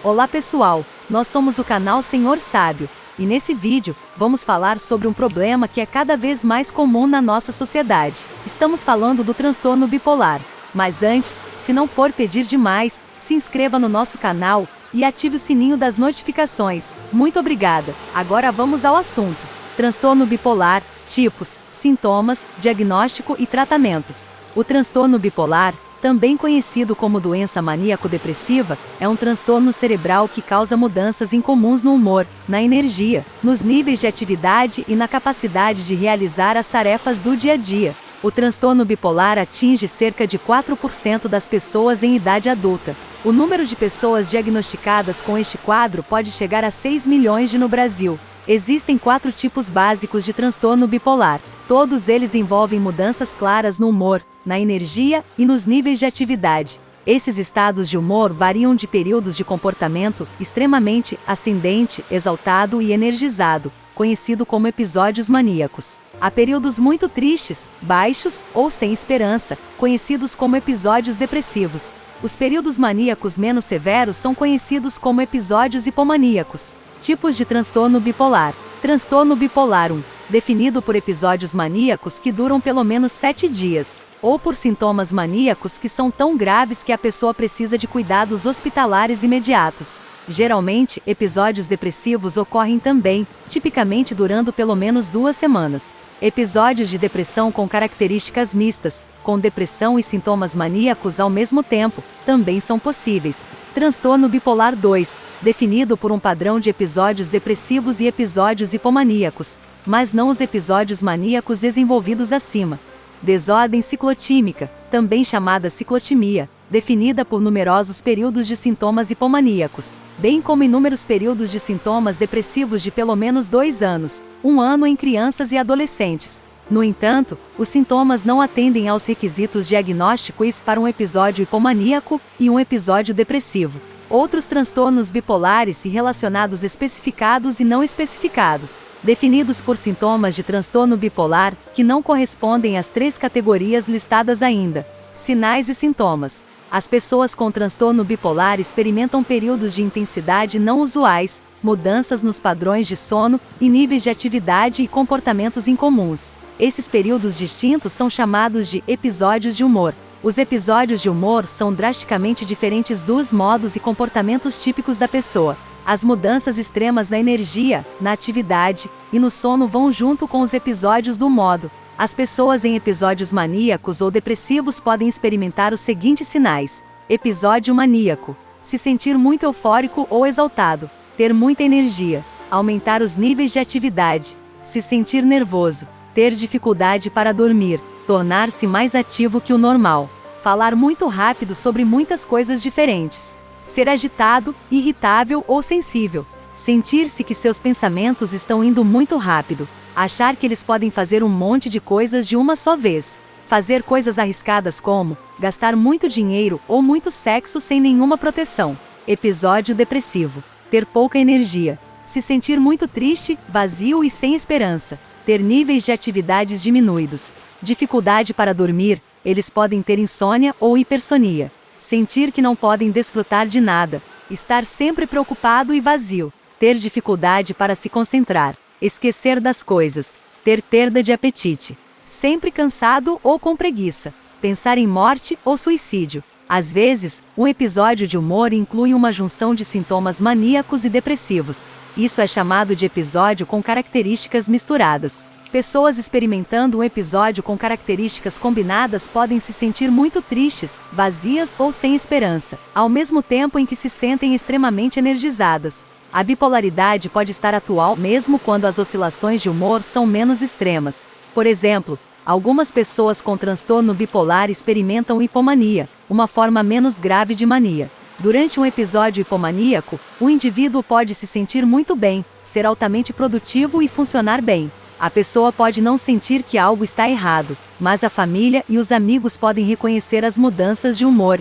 Olá pessoal, nós somos o canal Senhor Sábio, e nesse vídeo, vamos falar sobre um problema que é cada vez mais comum na nossa sociedade. Estamos falando do transtorno bipolar. Mas antes, se não for pedir demais, se inscreva no nosso canal e ative o sininho das notificações. Muito obrigada! Agora vamos ao assunto. Transtorno bipolar, tipos, sintomas, diagnóstico e tratamentos. O transtorno bipolar, também conhecido como doença maníaco-depressiva, é um transtorno cerebral que causa mudanças incomuns no humor, na energia, nos níveis de atividade e na capacidade de realizar as tarefas do dia a dia. O transtorno bipolar atinge cerca de 4% das pessoas em idade adulta. O número de pessoas diagnosticadas com este quadro pode chegar a 6 milhões no Brasil. Existem 4 tipos básicos de transtorno bipolar. Todos eles envolvem mudanças claras no humor, na energia e nos níveis de atividade. Esses estados de humor variam de períodos de comportamento extremamente ascendente, exaltado e energizado, conhecido como episódios maníacos, a períodos muito tristes, baixos ou sem esperança, conhecidos como episódios depressivos. Os períodos maníacos menos severos são conhecidos como episódios hipomaníacos. Tipos de transtorno bipolar. Transtorno bipolar 1, definido por episódios maníacos que duram pelo menos 7 dias, ou por sintomas maníacos que são tão graves que a pessoa precisa de cuidados hospitalares imediatos. Geralmente, episódios depressivos ocorrem também, tipicamente durando pelo menos 2 semanas. Episódios de depressão com características mistas, com depressão e sintomas maníacos ao mesmo tempo, também são possíveis. Transtorno bipolar 2, definido por um padrão de episódios depressivos e episódios hipomaníacos, mas não os episódios maníacos desenvolvidos acima. Desordem ciclotímica, também chamada ciclotimia, definida por numerosos períodos de sintomas hipomaníacos, bem como inúmeros períodos de sintomas depressivos de pelo menos 2 anos, 1 ano em crianças e adolescentes. No entanto, os sintomas não atendem aos requisitos diagnósticos para um episódio hipomaníaco e um episódio depressivo. Outros transtornos bipolares e relacionados especificados e não especificados, definidos por sintomas de transtorno bipolar, que não correspondem às 3 categorias listadas ainda. Sinais e sintomas. As pessoas com transtorno bipolar experimentam períodos de intensidade não usuais, mudanças nos padrões de sono e níveis de atividade e comportamentos incomuns. Esses períodos distintos são chamados de episódios de humor. Os episódios de humor são drasticamente diferentes dos modos e comportamentos típicos da pessoa. As mudanças extremas na energia, na atividade e no sono vão junto com os episódios do modo. As pessoas em episódios maníacos ou depressivos podem experimentar os seguintes sinais. Episódio maníaco. Se sentir muito eufórico ou exaltado. Ter muita energia. Aumentar os níveis de atividade. Se sentir nervoso. Ter dificuldade para dormir. Tornar-se mais ativo que o normal. Falar muito rápido sobre muitas coisas diferentes. Ser agitado, irritável ou sensível. Sentir-se que seus pensamentos estão indo muito rápido. Achar que eles podem fazer um monte de coisas de uma só vez. Fazer coisas arriscadas como gastar muito dinheiro ou muito sexo sem nenhuma proteção. Episódio depressivo. Ter pouca energia. Se sentir muito triste, vazio e sem esperança. Ter níveis de atividades diminuídos. Dificuldade para dormir, eles podem ter insônia ou hipersonia. Sentir que não podem desfrutar de nada. Estar sempre preocupado e vazio. Ter dificuldade para se concentrar. Esquecer das coisas. Ter perda de apetite. Sempre cansado ou com preguiça. Pensar em morte ou suicídio. Às vezes, um episódio de humor inclui uma junção de sintomas maníacos e depressivos. Isso é chamado de episódio com características misturadas. Pessoas experimentando um episódio com características combinadas podem se sentir muito tristes, vazias ou sem esperança, ao mesmo tempo em que se sentem extremamente energizadas. A bipolaridade pode estar atual mesmo quando as oscilações de humor são menos extremas. Por exemplo, algumas pessoas com transtorno bipolar experimentam hipomania, uma forma menos grave de mania. Durante um episódio hipomaníaco, o indivíduo pode se sentir muito bem, ser altamente produtivo e funcionar bem. A pessoa pode não sentir que algo está errado, mas a família e os amigos podem reconhecer as mudanças de humor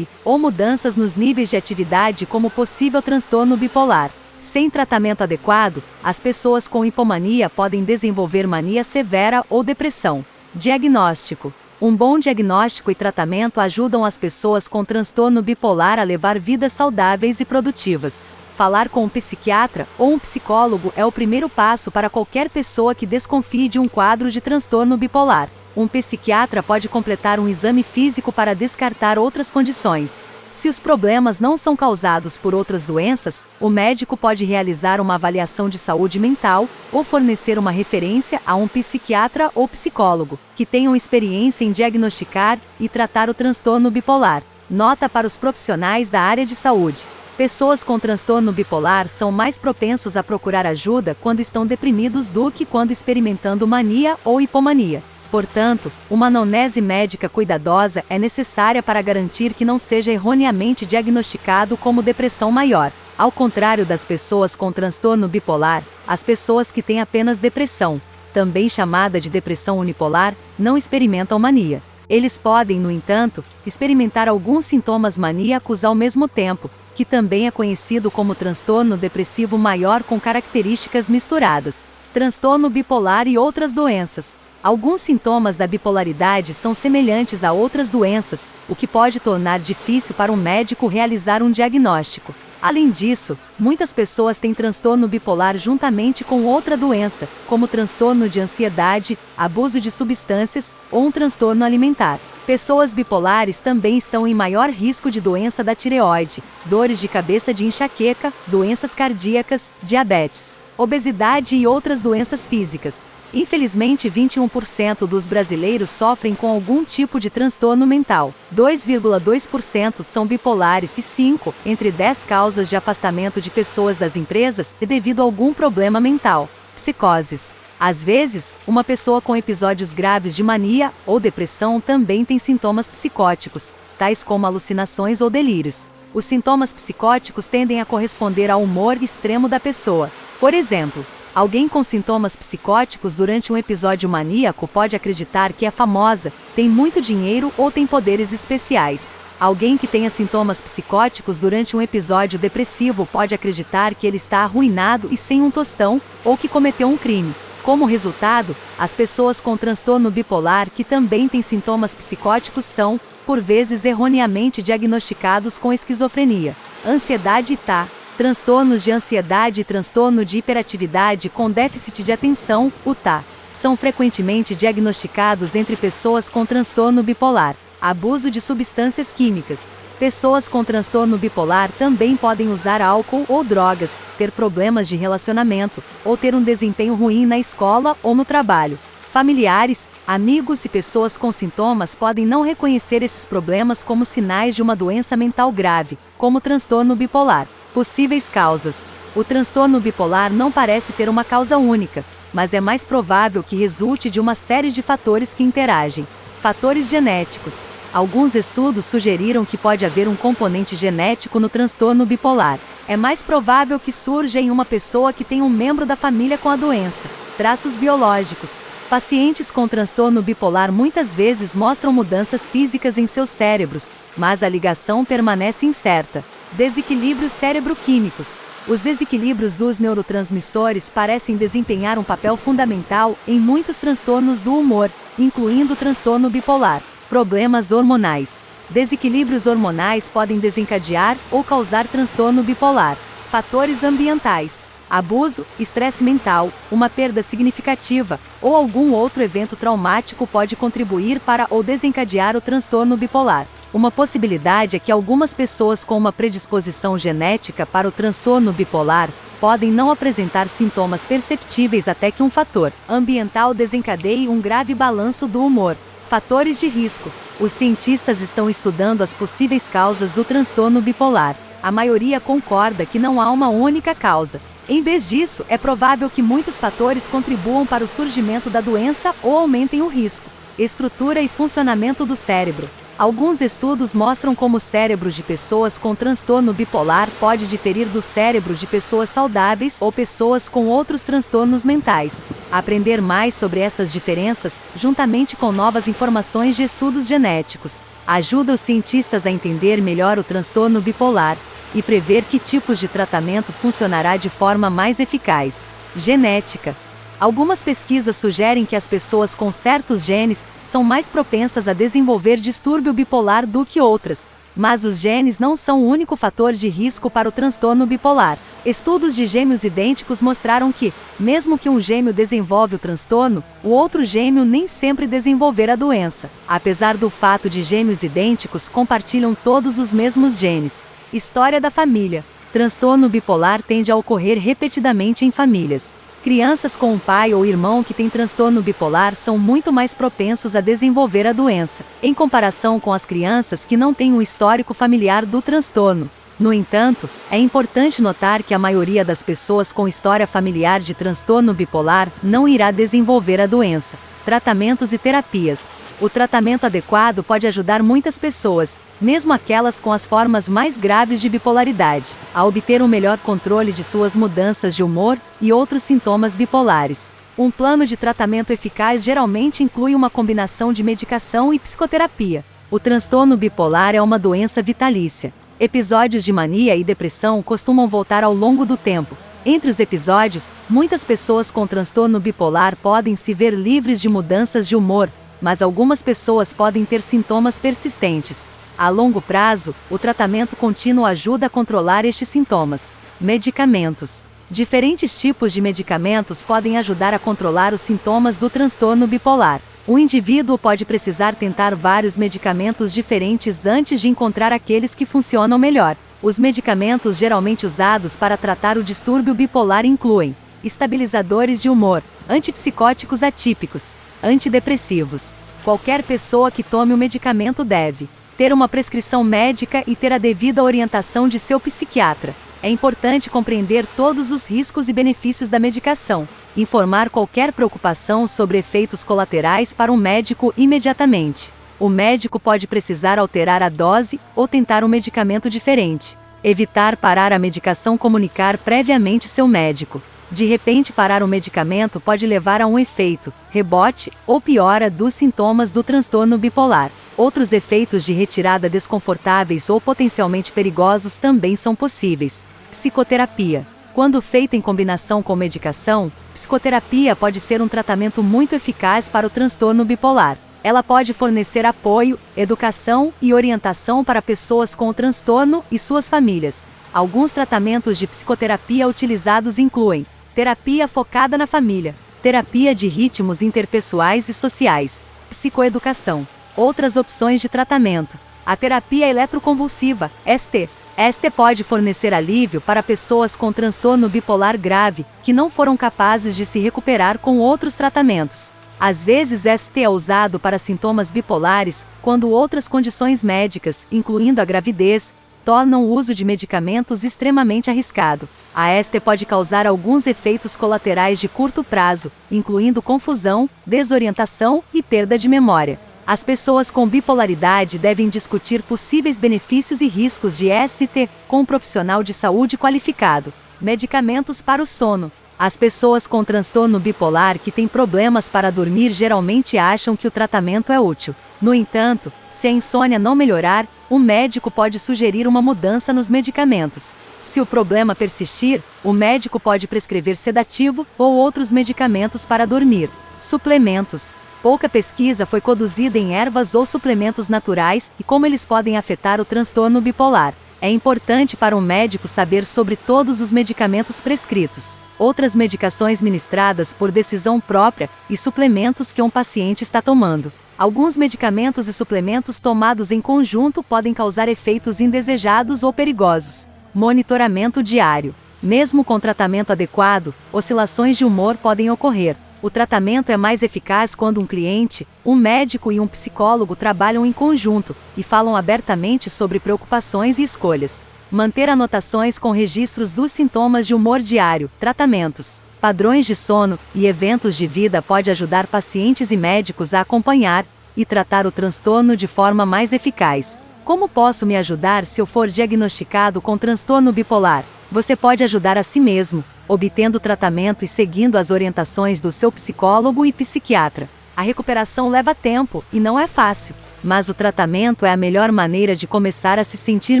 ou mudanças nos níveis de atividade como possível transtorno bipolar. Sem tratamento adequado, as pessoas com hipomania podem desenvolver mania severa ou depressão. Diagnóstico. Um bom diagnóstico e tratamento ajudam as pessoas com transtorno bipolar a levar vidas saudáveis e produtivas. Falar com um psiquiatra ou um psicólogo é o primeiro passo para qualquer pessoa que desconfie de um quadro de transtorno bipolar. Um psiquiatra pode completar um exame físico para descartar outras condições. Se os problemas não são causados por outras doenças, o médico pode realizar uma avaliação de saúde mental ou fornecer uma referência a um psiquiatra ou psicólogo, que tenham experiência em diagnosticar e tratar o transtorno bipolar. Nota para os profissionais da área de saúde. Pessoas com transtorno bipolar são mais propensos a procurar ajuda quando estão deprimidos do que quando experimentando mania ou hipomania. Portanto, uma anamnese médica cuidadosa é necessária para garantir que não seja erroneamente diagnosticado como depressão maior. Ao contrário das pessoas com transtorno bipolar, as pessoas que têm apenas depressão, também chamada de depressão unipolar, não experimentam mania. Eles podem, no entanto, experimentar alguns sintomas maníacos ao mesmo tempo, que também é conhecido como transtorno depressivo maior com características misturadas. Transtorno bipolar e outras doenças. Alguns sintomas da bipolaridade são semelhantes a outras doenças, o que pode tornar difícil para um médico realizar um diagnóstico. Além disso, muitas pessoas têm transtorno bipolar juntamente com outra doença, como transtorno de ansiedade, abuso de substâncias ou um transtorno alimentar. Pessoas bipolares também estão em maior risco de doença da tireoide, dores de cabeça de enxaqueca, doenças cardíacas, diabetes, obesidade e outras doenças físicas. Infelizmente, 21% dos brasileiros sofrem com algum tipo de transtorno mental. 2,2% são bipolares e 5 entre 10 causas de afastamento de pessoas das empresas é devido a algum problema mental. Psicoses. Às vezes, uma pessoa com episódios graves de mania ou depressão também tem sintomas psicóticos, tais como alucinações ou delírios. Os sintomas psicóticos tendem a corresponder ao humor extremo da pessoa. Por exemplo, alguém com sintomas psicóticos durante um episódio maníaco pode acreditar que é famosa, tem muito dinheiro ou tem poderes especiais. Alguém que tenha sintomas psicóticos durante um episódio depressivo pode acreditar que ele está arruinado e sem um tostão, ou que cometeu um crime. Como resultado, as pessoas com transtorno bipolar que também têm sintomas psicóticos são, por vezes erroneamente diagnosticados com esquizofrenia, ansiedade e TAA. Transtornos de ansiedade e transtorno de hiperatividade com déficit de atenção, o TAA, são frequentemente diagnosticados entre pessoas com transtorno bipolar. Abuso de substâncias químicas. Pessoas com transtorno bipolar também podem usar álcool ou drogas, ter problemas de relacionamento, ou ter um desempenho ruim na escola ou no trabalho. Familiares, amigos e pessoas com sintomas podem não reconhecer esses problemas como sinais de uma doença mental grave, como transtorno bipolar. Possíveis causas. O transtorno bipolar não parece ter uma causa única, mas é mais provável que resulte de uma série de fatores que interagem. Fatores genéticos. Alguns estudos sugeriram que pode haver um componente genético no transtorno bipolar. É mais provável que surja em uma pessoa que tem um membro da família com a doença. Traços biológicos. Pacientes com transtorno bipolar muitas vezes mostram mudanças físicas em seus cérebros, mas a ligação permanece incerta. Desequilíbrios cérebro-químicos. Os desequilíbrios dos neurotransmissores parecem desempenhar um papel fundamental em muitos transtornos do humor, incluindo o transtorno bipolar. Problemas hormonais. Desequilíbrios hormonais podem desencadear ou causar transtorno bipolar. Fatores ambientais. Abuso, estresse mental, uma perda significativa, ou algum outro evento traumático pode contribuir para ou desencadear o transtorno bipolar. Uma possibilidade é que algumas pessoas com uma predisposição genética para o transtorno bipolar podem não apresentar sintomas perceptíveis até que um fator ambiental desencadeie um grave balanço do humor. Fatores de risco. Os cientistas estão estudando as possíveis causas do transtorno bipolar. A maioria concorda que não há uma única causa. Em vez disso, é provável que muitos fatores contribuam para o surgimento da doença ou aumentem o risco. Estrutura e funcionamento do cérebro. Alguns estudos mostram como o cérebro de pessoas com transtorno bipolar pode diferir do cérebro de pessoas saudáveis ou pessoas com outros transtornos mentais. Aprender mais sobre essas diferenças, juntamente com novas informações de estudos genéticos, ajuda os cientistas a entender melhor o transtorno bipolar e prever que tipos de tratamento funcionará de forma mais eficaz. Genética. Algumas pesquisas sugerem que as pessoas com certos genes são mais propensas a desenvolver distúrbio bipolar do que outras. Mas os genes não são o único fator de risco para o transtorno bipolar. Estudos de gêmeos idênticos mostraram que, mesmo que um gêmeo desenvolva o transtorno, o outro gêmeo nem sempre desenvolver a doença, apesar do fato de gêmeos idênticos compartilham todos os mesmos genes. História da família. Transtorno bipolar tende a ocorrer repetidamente em famílias. Crianças com um pai ou irmão que tem transtorno bipolar são muito mais propensos a desenvolver a doença, em comparação com as crianças que não têm um histórico familiar do transtorno. No entanto, é importante notar que a maioria das pessoas com história familiar de transtorno bipolar não irá desenvolver a doença. Tratamentos e terapias. O tratamento adequado pode ajudar muitas pessoas, mesmo aquelas com as formas mais graves de bipolaridade, a obter um melhor controle de suas mudanças de humor e outros sintomas bipolares. Um plano de tratamento eficaz geralmente inclui uma combinação de medicação e psicoterapia. O transtorno bipolar é uma doença vitalícia. Episódios de mania e depressão costumam voltar ao longo do tempo. Entre os episódios, muitas pessoas com transtorno bipolar podem se ver livres de mudanças de humor, mas algumas pessoas podem ter sintomas persistentes. A longo prazo, o tratamento contínuo ajuda a controlar estes sintomas. Medicamentos. Diferentes tipos de medicamentos podem ajudar a controlar os sintomas do transtorno bipolar. O indivíduo pode precisar tentar vários medicamentos diferentes antes de encontrar aqueles que funcionam melhor. Os medicamentos geralmente usados para tratar o distúrbio bipolar incluem estabilizadores de humor, antipsicóticos atípicos, antidepressivos. Qualquer pessoa que tome o medicamento deve ter uma prescrição médica e ter a devida orientação de seu psiquiatra. É importante compreender todos os riscos e benefícios da medicação. Informar qualquer preocupação sobre efeitos colaterais para um médico imediatamente. O médico pode precisar alterar a dose ou tentar um medicamento diferente. Evitar parar a medicação, comunicar previamente seu médico. De repente, parar o medicamento pode levar a um efeito rebote ou piora dos sintomas do transtorno bipolar. Outros efeitos de retirada desconfortáveis ou potencialmente perigosos também são possíveis. Psicoterapia. Quando feita em combinação com medicação, psicoterapia pode ser um tratamento muito eficaz para o transtorno bipolar. Ela pode fornecer apoio, educação e orientação para pessoas com o transtorno e suas famílias. Alguns tratamentos de psicoterapia utilizados incluem terapia focada na família, terapia de ritmos interpessoais e sociais, psicoeducação. Outras opções de tratamento. A terapia eletroconvulsiva, ST. ST pode fornecer alívio para pessoas com transtorno bipolar grave, que não foram capazes de se recuperar com outros tratamentos. Às vezes, ST é usado para sintomas bipolares, quando outras condições médicas, incluindo a gravidez, tornam o uso de medicamentos extremamente arriscado. A ST pode causar alguns efeitos colaterais de curto prazo, incluindo confusão, desorientação e perda de memória. As pessoas com bipolaridade devem discutir possíveis benefícios e riscos de ST com um profissional de saúde qualificado. Medicamentos para o sono. As pessoas com transtorno bipolar que têm problemas para dormir geralmente acham que o tratamento é útil. No entanto, se a insônia não melhorar, o médico pode sugerir uma mudança nos medicamentos. Se o problema persistir, o médico pode prescrever sedativo ou outros medicamentos para dormir. Suplementos. Pouca pesquisa foi conduzida em ervas ou suplementos naturais e como eles podem afetar o transtorno bipolar. É importante para um médico saber sobre todos os medicamentos prescritos, outras medicações ministradas por decisão própria e suplementos que um paciente está tomando. Alguns medicamentos e suplementos tomados em conjunto podem causar efeitos indesejados ou perigosos. Monitoramento diário. Mesmo com tratamento adequado, oscilações de humor podem ocorrer. O tratamento é mais eficaz quando um cliente, um médico e um psicólogo trabalham em conjunto e falam abertamente sobre preocupações e escolhas. Manter anotações com registros dos sintomas de humor diário, tratamentos, padrões de sono e eventos de vida pode ajudar pacientes e médicos a acompanhar e tratar o transtorno de forma mais eficaz. Como posso me ajudar se eu for diagnosticado com transtorno bipolar? Você pode ajudar a si mesmo, obtendo tratamento e seguindo as orientações do seu psicólogo e psiquiatra. A recuperação leva tempo e não é fácil, mas o tratamento é a melhor maneira de começar a se sentir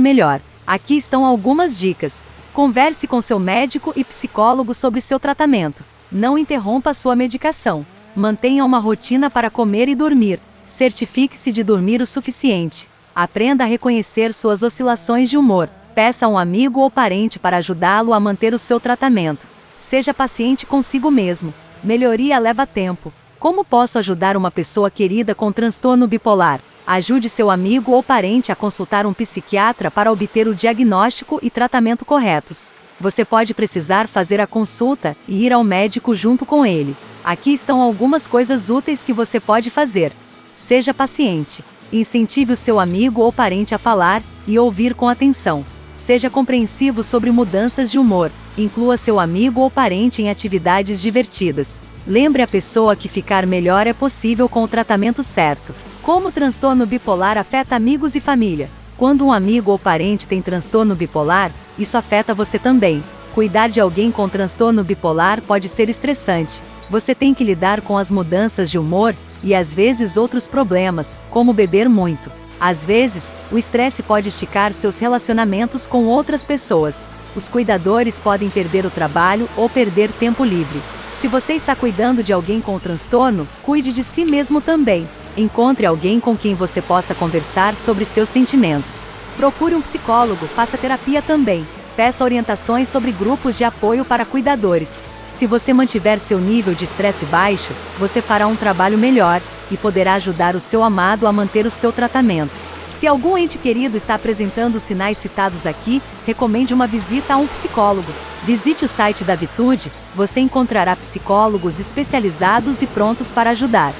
melhor. Aqui estão algumas dicas. Converse com seu médico e psicólogo sobre seu tratamento. Não interrompa sua medicação. Mantenha uma rotina para comer e dormir. Certifique-se de dormir o suficiente. Aprenda a reconhecer suas oscilações de humor. Peça a um amigo ou parente para ajudá-lo a manter o seu tratamento. Seja paciente consigo mesmo. Melhoria leva tempo. Como posso ajudar uma pessoa querida com transtorno bipolar? Ajude seu amigo ou parente a consultar um psiquiatra para obter o diagnóstico e tratamento corretos. Você pode precisar fazer a consulta e ir ao médico junto com ele. Aqui estão algumas coisas úteis que você pode fazer. Seja paciente. Incentive o seu amigo ou parente a falar e ouvir com atenção. Seja compreensivo sobre mudanças de humor. Inclua seu amigo ou parente em atividades divertidas. Lembre a pessoa que ficar melhor é possível com o tratamento certo. Como o transtorno bipolar afeta amigos e família? Quando um amigo ou parente tem transtorno bipolar, isso afeta você também. Cuidar de alguém com transtorno bipolar pode ser estressante. Você tem que lidar com as mudanças de humor e às vezes outros problemas, como beber muito. Às vezes, o estresse pode esticar seus relacionamentos com outras pessoas. Os cuidadores podem perder o trabalho ou perder tempo livre. Se você está cuidando de alguém com transtorno, cuide de si mesmo também. Encontre alguém com quem você possa conversar sobre seus sentimentos. Procure um psicólogo, faça terapia também. Peça orientações sobre grupos de apoio para cuidadores. Se você mantiver seu nível de estresse baixo, você fará um trabalho melhor e poderá ajudar o seu amado a manter o seu tratamento. Se algum ente querido está apresentando os sinais citados aqui, recomende uma visita a um psicólogo. Visite o site da Vitude, você encontrará psicólogos especializados e prontos para ajudar.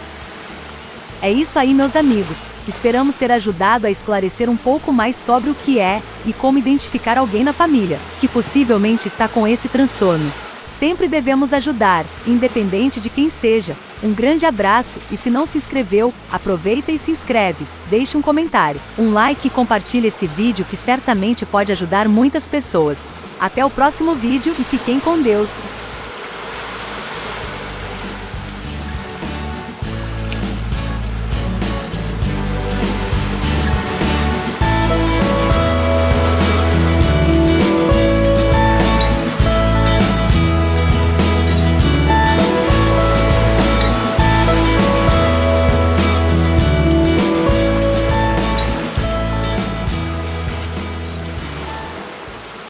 É isso aí, meus amigos. Esperamos ter ajudado a esclarecer um pouco mais sobre o que é e como identificar alguém na família que possivelmente está com esse transtorno. Sempre devemos ajudar, independente de quem seja. Um grande abraço e se não se inscreveu, aproveita e se inscreve. Deixe um comentário, um like e compartilhe esse vídeo que certamente pode ajudar muitas pessoas. Até o próximo vídeo e fiquem com Deus!